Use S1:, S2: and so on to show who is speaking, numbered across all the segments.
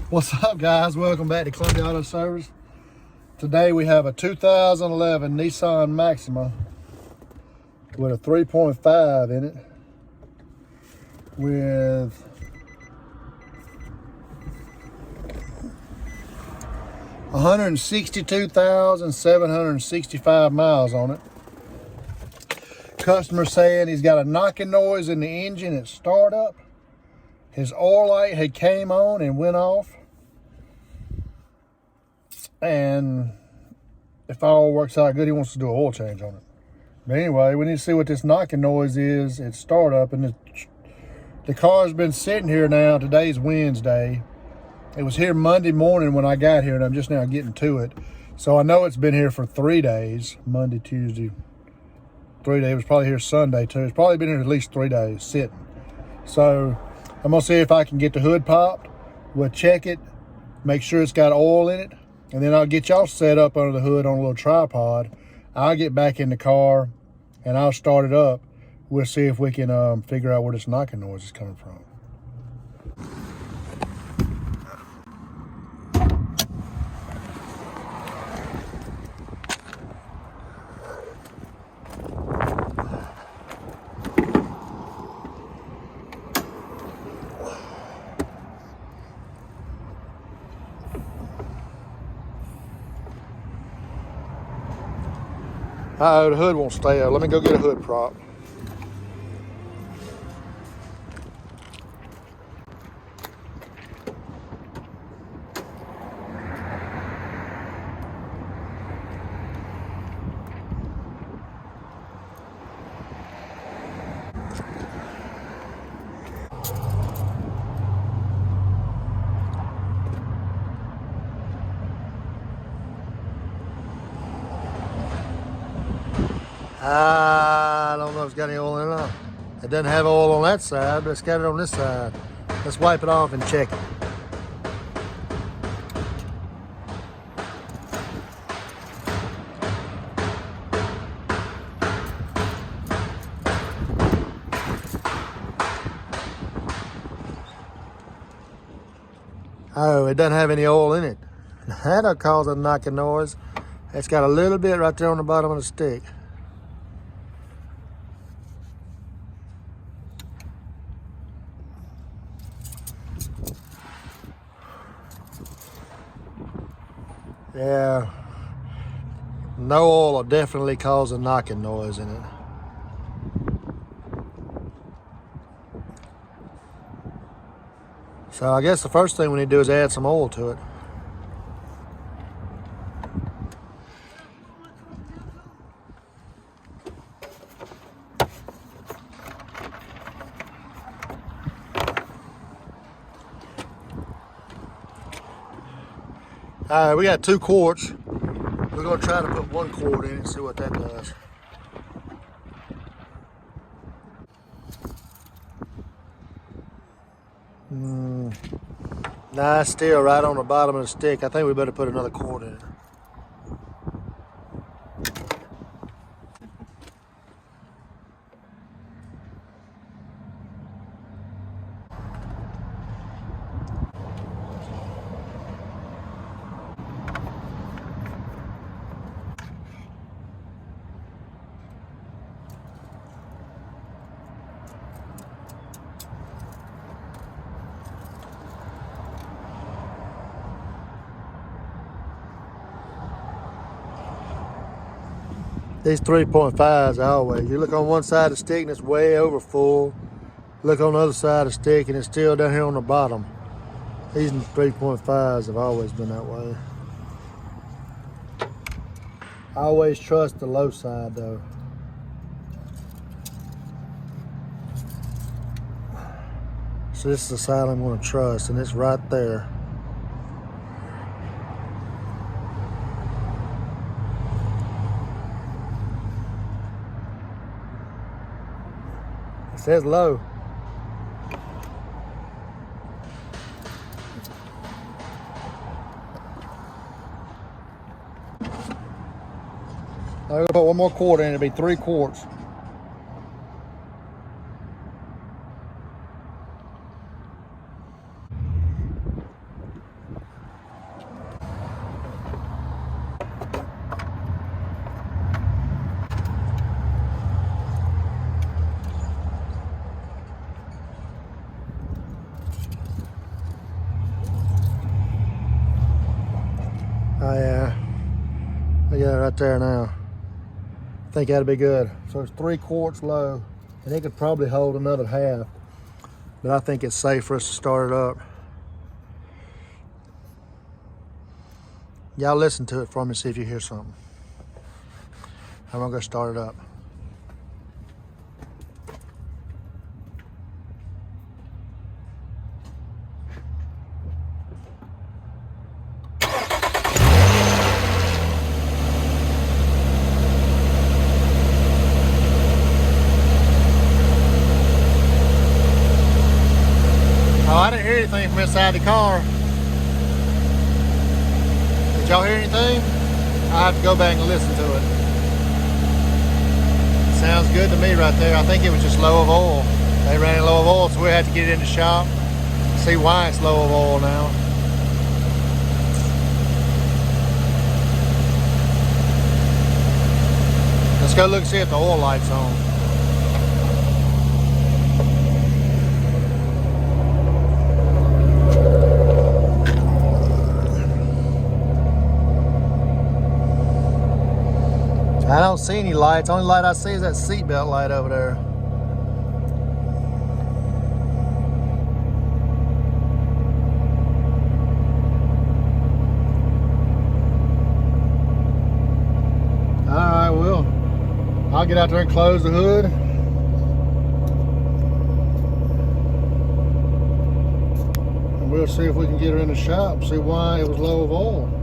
S1: What's up, guys? Welcome back to Columbia Auto Service. Today we have a 2011 Nissan Maxima with a 3.5 in it with 162,765 miles on it. Customer saying he's got a knocking noise in the engine at startup. His oil light had came on and went off. And if all works out good, he wants to do an oil change on it. But anyway, we need to see what this knocking noise is at startup. And the car's been sitting here now. Today's Wednesday. It was here Monday morning when I got here, and I'm just now getting to it. So I know it's been here for 3 days. Monday, Tuesday, 3 days. It was probably here Sunday too. It's probably been here at least 3 days sitting. So I'm gonna see if I can get the hood popped. We'll check it, make sure it's got oil in it. And then I'll get y'all set up under the hood on a little tripod. I'll get back in the car and I'll start it up. We'll see if we can figure out where this knocking noise is coming from. The hood won't stay up. Let me go get a hood prop. I don't know if it's got any oil in it or not. It doesn't have oil on that side, but it's got it on this side. Let's wipe it off and check it. Oh, it doesn't have any oil in it. That'll cause a knocking noise. It's got a little bit right there on the bottom of the stick. Yeah, no oil will definitely cause a knocking noise in it. So I guess the first thing we need to do is add some oil to it. All right, we got 2 quarts. We're gonna try to put 1 quart in and see what that does. Nah, it's still right on the bottom of the stick. I think we better put another quart in it. These 3.5s always, you look on one side of the stick and it's way over full. Look on the other side of the stick and it's still down here on the bottom. These 3.5s have always been that way. I always trust the low side though. So this is the side I'm gonna trust, and it's right there. It says low. I'm gonna put 1 more quart in, it'll be 3 quarts. right there now. I think that'll be good. So it's 3 quarts low, and it could probably hold another half, but I think it's safe for us to start it up. Y'all listen to it for me, see if you hear something. I'm gonna go start it up. Oh, I didn't hear anything from inside the car. Did y'all hear anything? I have to go back and listen to it. Sounds good to me right there. I think it was just low of oil. They ran low of oil, so we had to get it in the shop. See why it's low of oil now. Let's go look and see if the oil light's on. I don't see any lights. Only light I see is that seatbelt light over there. Alright, well, I'll get out there and close the hood. And we'll see if we can get her in the shop, see why it was low of oil.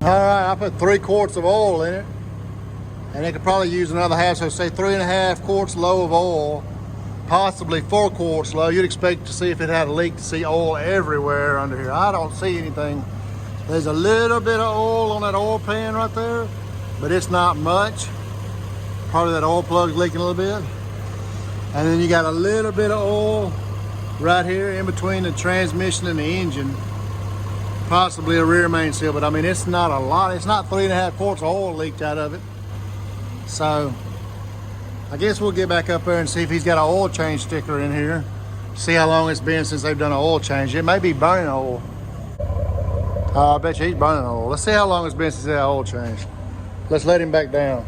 S1: Alright, I put 3 quarts of oil in it, and it could probably use another half, so say 3.5 quarts low of oil, possibly 4 quarts low. You'd expect to see if it had a leak to see oil everywhere under here. I don't see anything. There's a little bit of oil on that oil pan right there, but it's not much. Probably that oil plug's leaking a little bit. And then you got a little bit of oil right here in between the transmission and the engine. Possibly a rear main seal, but I mean, it's not a lot. It's not 3.5 quarts of oil leaked out of it. So I guess we'll get back up there and see if he's got an oil change sticker in here. See how long it's been since they've done an oil change. It may be burning oil. I bet you he's burning oil. Let's see how long it's been since they had oil change. Let's let him back down.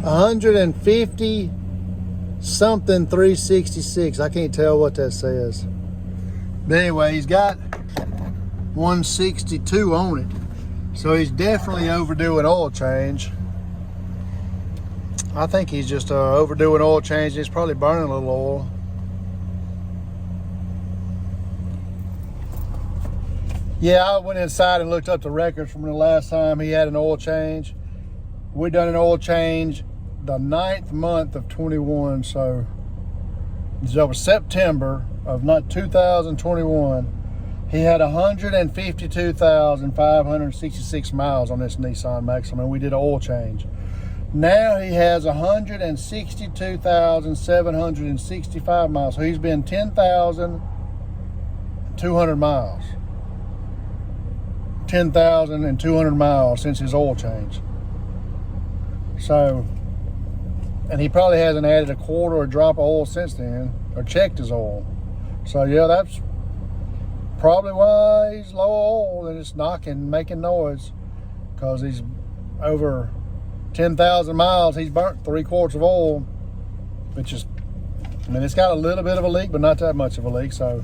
S1: $150 something 366. I can't tell what that says. But anyway, he's got 162 on it. So he's definitely overdue an oil change. I think he's just overdue an oil change. He's probably burning a little oil. Yeah, I went inside and looked up the records from the last time he had an oil change. We done an oil change the 9th month of 21, so it was September of 2021. He had 152,566 miles on this Nissan Maxima, and we did an oil change. Now he has 162,765 miles, so he's been 10,200 miles. 10,200 miles since his oil change. So, and he probably hasn't added a quarter or a drop of oil since then, or checked his oil. So yeah, that's probably why he's low oil and it's knocking, making noise, because he's over 10,000 miles. He's burnt 3/4 of oil, which is, I mean, it's got a little bit of a leak, but not that much of a leak. So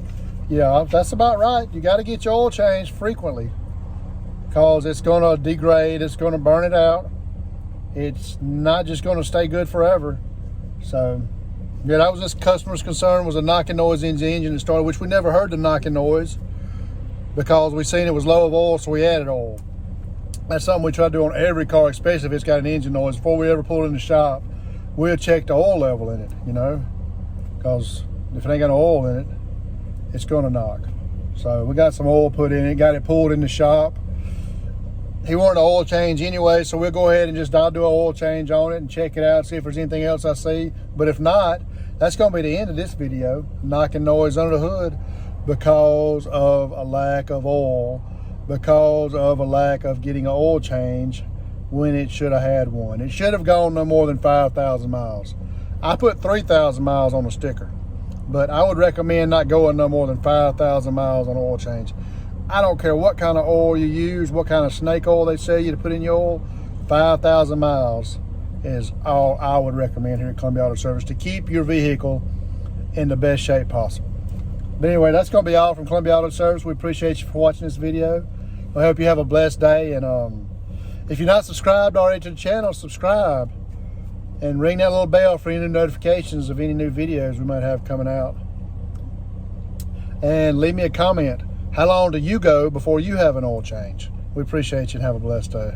S1: yeah, that's about right. You got to get your oil changed frequently, because it's going to degrade, it's going to burn it out. It's not just going to stay good forever. So yeah, that was this customer's concern, was a knocking noise in the engine that started, which we never heard the knocking noise because we seen it was low of oil, so we added oil. That's something we try to do on every car, especially if it's got an engine noise. Before we ever pull it in the shop, we'll check the oil level in it, you know, because if it ain't got no oil in it, it's going to knock. So we got some oil put in it, got it pulled in the shop. He wanted an oil change anyway, so we'll go ahead and I'll do an oil change on it and check it out, see if there's anything else I see. But if not, that's going to be the end of this video. Knocking noise under the hood because of a lack of oil, because of a lack of getting an oil change when it should have had one. It should have gone no more than 5,000 miles. I put 3,000 miles on the sticker, but I would recommend not going no more than 5,000 miles on oil change. I don't care what kind of oil you use, what kind of snake oil they sell you to put in your oil, 5,000 miles is all I would recommend here at Columbia Auto Service to keep your vehicle in the best shape possible. But anyway, that's going to be all from Columbia Auto Service. We appreciate you for watching this video. I hope you have a blessed day. And if you're not subscribed already to the channel, subscribe and ring that little bell for any new notifications of any new videos we might have coming out. And leave me a comment. How long do you go before you have an oil change? We appreciate you and have a blessed day.